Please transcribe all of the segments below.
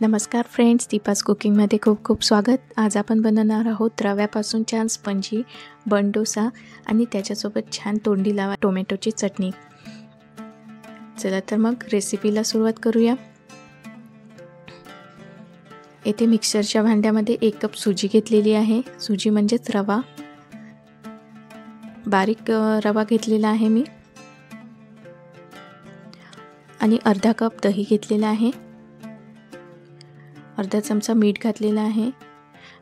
नमस्कार फ्रेंड्स, दीपास कुकिंगमध्ये खूप खूप स्वागत। आज आपण बनवणार आहोत रव्यापासून छान स्पंजी बन डोसा आणि त्याच्यासोबत छान तोंडी लावा टोमॅटोची चटणी। चला तर मग रेसिपीला सुरुवात करूया। येथे मिक्सरच्या भांड्यामध्ये 1 कप सुजी घेतलेली आहे। सुजी म्हणजेच रवा, बारीक रवा घेतलेला आहे मी आणि अर्धा कप दही घेतलेला आहे। अर्धा चमचा मीठ घातलेला आहे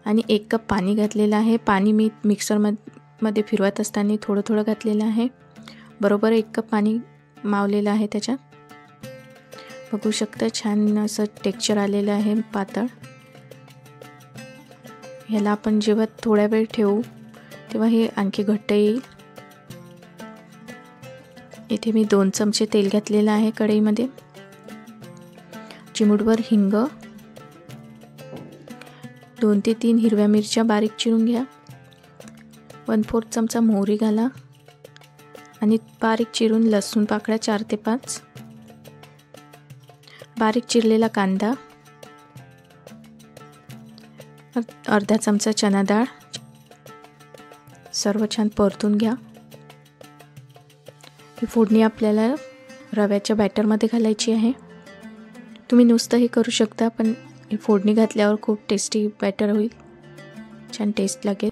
आणि 1 कप पाणी घातलेलं आहे। पाणी मी मिक्सरमध्ये फिरवत असताना थोडं थोडं घातलेलं आहे। बरोबर 1 कप पाणी मावलेलं आहे त्याच्यात। बघू शकता छान असं टेक्स्चर आलेलं आहे पातळ। याला आपण जेव्हा थोडा वेळ ठेवू तेव्हा हे आणखी घट्ट येईल। इथे मी 2 चमचे तेल घातलेलं आहे कढईमध्ये। चिमूटभर हिंग, 2 ते 3 हिरव्या मिरच्या बारीक चिरून घ्या। 1/4 चमचा मोहरी घाला आणि बारीक चिरून लसूण पाकळ्या 4 ते 5, बारीक चिरलेला कांदा, अर्धा चमचा चना डाळ, सर्व छान परतून घ्या। ही फोडणी आपल्याला रव्याच्या बॅटरमध्ये घालायची आहे। तुम्ही नुसतंही करू शकता, पण ही फोडणी घातल्यावर खूप टेस्टी बॅटर होईल, छान टेस्ट लागेल।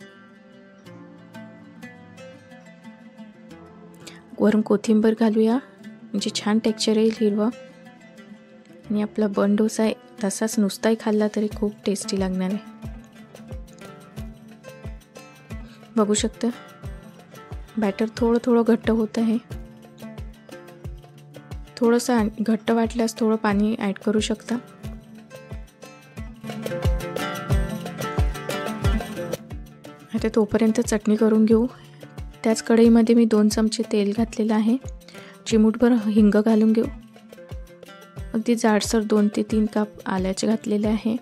वरून कोथिंबीर घालूया म्हणजे छान टेक्स्चर येईल हिरवा आणि आपला बन डोसा तसाच नुसताही खाल्ला तरी खूप टेस्टी लागणार आहे। बघू शकता बॅटर थोडं थोडं घट्ट होत आहे। थोडंसं घट्ट वाटल्यास थोडं पाणी ॲड करू शकता। आता तोपर्यंत चटणी करून घेऊ। त्याच कढईमध्ये मी 2 चमचे तेल घातलेलं आहे। चिमूटभर हिंग घालून घेऊ। अगदी जाडसर 2 ते 3 काप आल्याचे घातलेले आहे।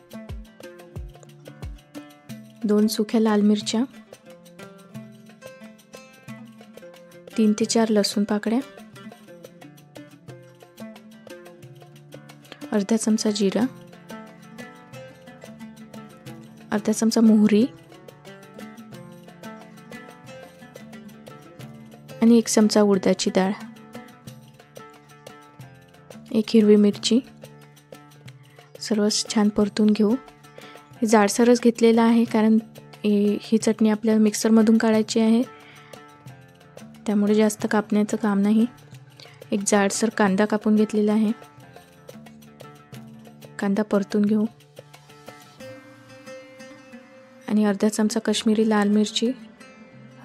2 सुक्या लाल मिरच्या, 3 ते 4 लसूण पाकळ्या, अर्धा चमचा जिरा, अर्धा चमचा मोहरी आणि 1 चमचा उडदाची डाळ, 1 हिरवी मिरची, सर्व छान परतून घेऊ। हे जाडसरच घेतलेलं आहे कारण ही चटणी आपल्याला मिक्सरमधून काढायची आहे, त्यामुळे जास्त कापण्याचं काम नाही। एक जाडसर कांदा कापून घेतलेला आहे, कांदा परतून घेऊ आणि अर्धा चमचा काश्मीरी लाल मिरची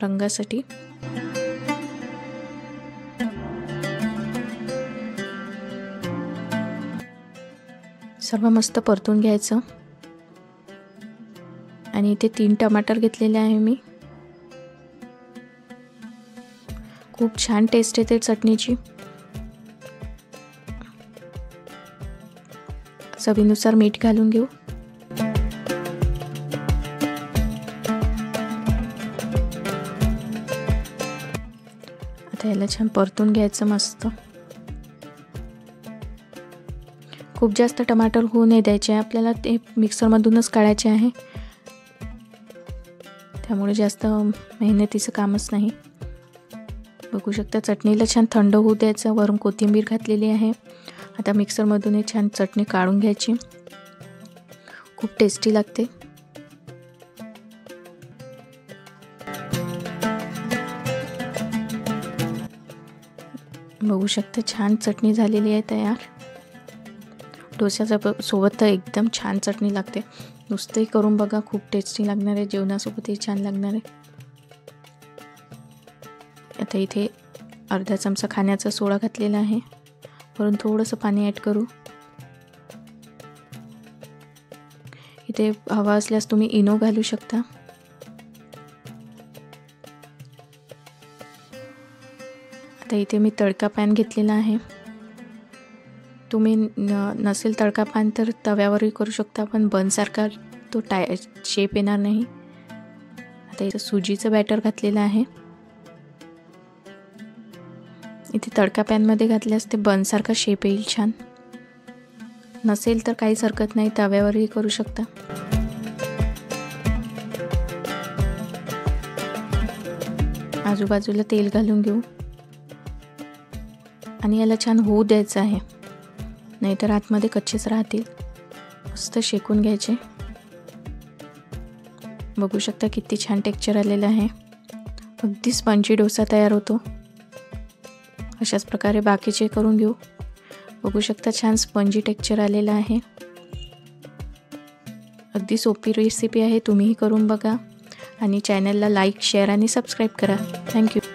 रंगासाठी। सर्व मस्त परतून घ्यायचं आणि इथे 3 टमाटर घेतलेले आहे मी। खूप छान टेस्ट येते चटणीची। चवीनुसार मीठ घालून घेऊ। आता याला छान परतून घ्यायचं मस्त। खूप जास्त टमाटर होऊ नाही द्यायचे, आपल्याला ते मिक्सरमधूनच काढायचे आहे, त्यामुळे जास्त मेहनतीचं कामच नाही। बघू शकता चटणीला छान थंड होऊ द्यायचं। वरून कोथिंबीर घातलेली आहे। आता मिक्सरमधून ही छान चटणी काढून घ्यायची, खूप टेस्टी लागते। बघू शकता छान चटणी झालेली आहे तयार। डोस्याच्या सोबत तर एकदम छान चटणी लागते। नुसतंही करून बघा, खूप टेस्टी लागणार आहे, जेवणासोबतही छान लागणार आहे। आता इथे अर्धा चमचा खाण्याचा सोडा घातलेला आहे। वरून थोडंसं पाणी ॲड करू। इथे हवा असल्यास तुम्ही इनो घालू शकता। आता इथे मी तडका पॅन घेतलेला आहे। तुम्ही नसेल तडका पॅन तर तव्यावरही करू शकता, पण बनसारखा तो शेप येणार नाही। आता इथे सुजीचं बॅटर घातलेलं आहे। इथे तडका पॅनमध्ये घातल्यास ते बनसारखा शेप येईल छान। नसेल तर काहीच हरकत नाही, तव्यावरही करू शकता. आजूबाजूला तेल घालून घेऊ आणि याला छान होऊ द्यायचं आहे, नाहीतर आतमध्ये कच्चेच राहतील. मस्त शेकून घ्यायचे. बघू शकता किती छान टेक्स्चर आलेलं आहे. अगदी स्पंजी डोसा तयार होतो. अशाच प्रकारे बाकीचे करून घेऊ. बघू शकता छान स्पंजी टेक्स्चर आलेलं आहे. अगदी सोपी रेसिपी आहे, तुम्हीही करून बघा आणि चॅनलला लाईक, शेअर आणि सबस्क्राईब करा. थँक्यू.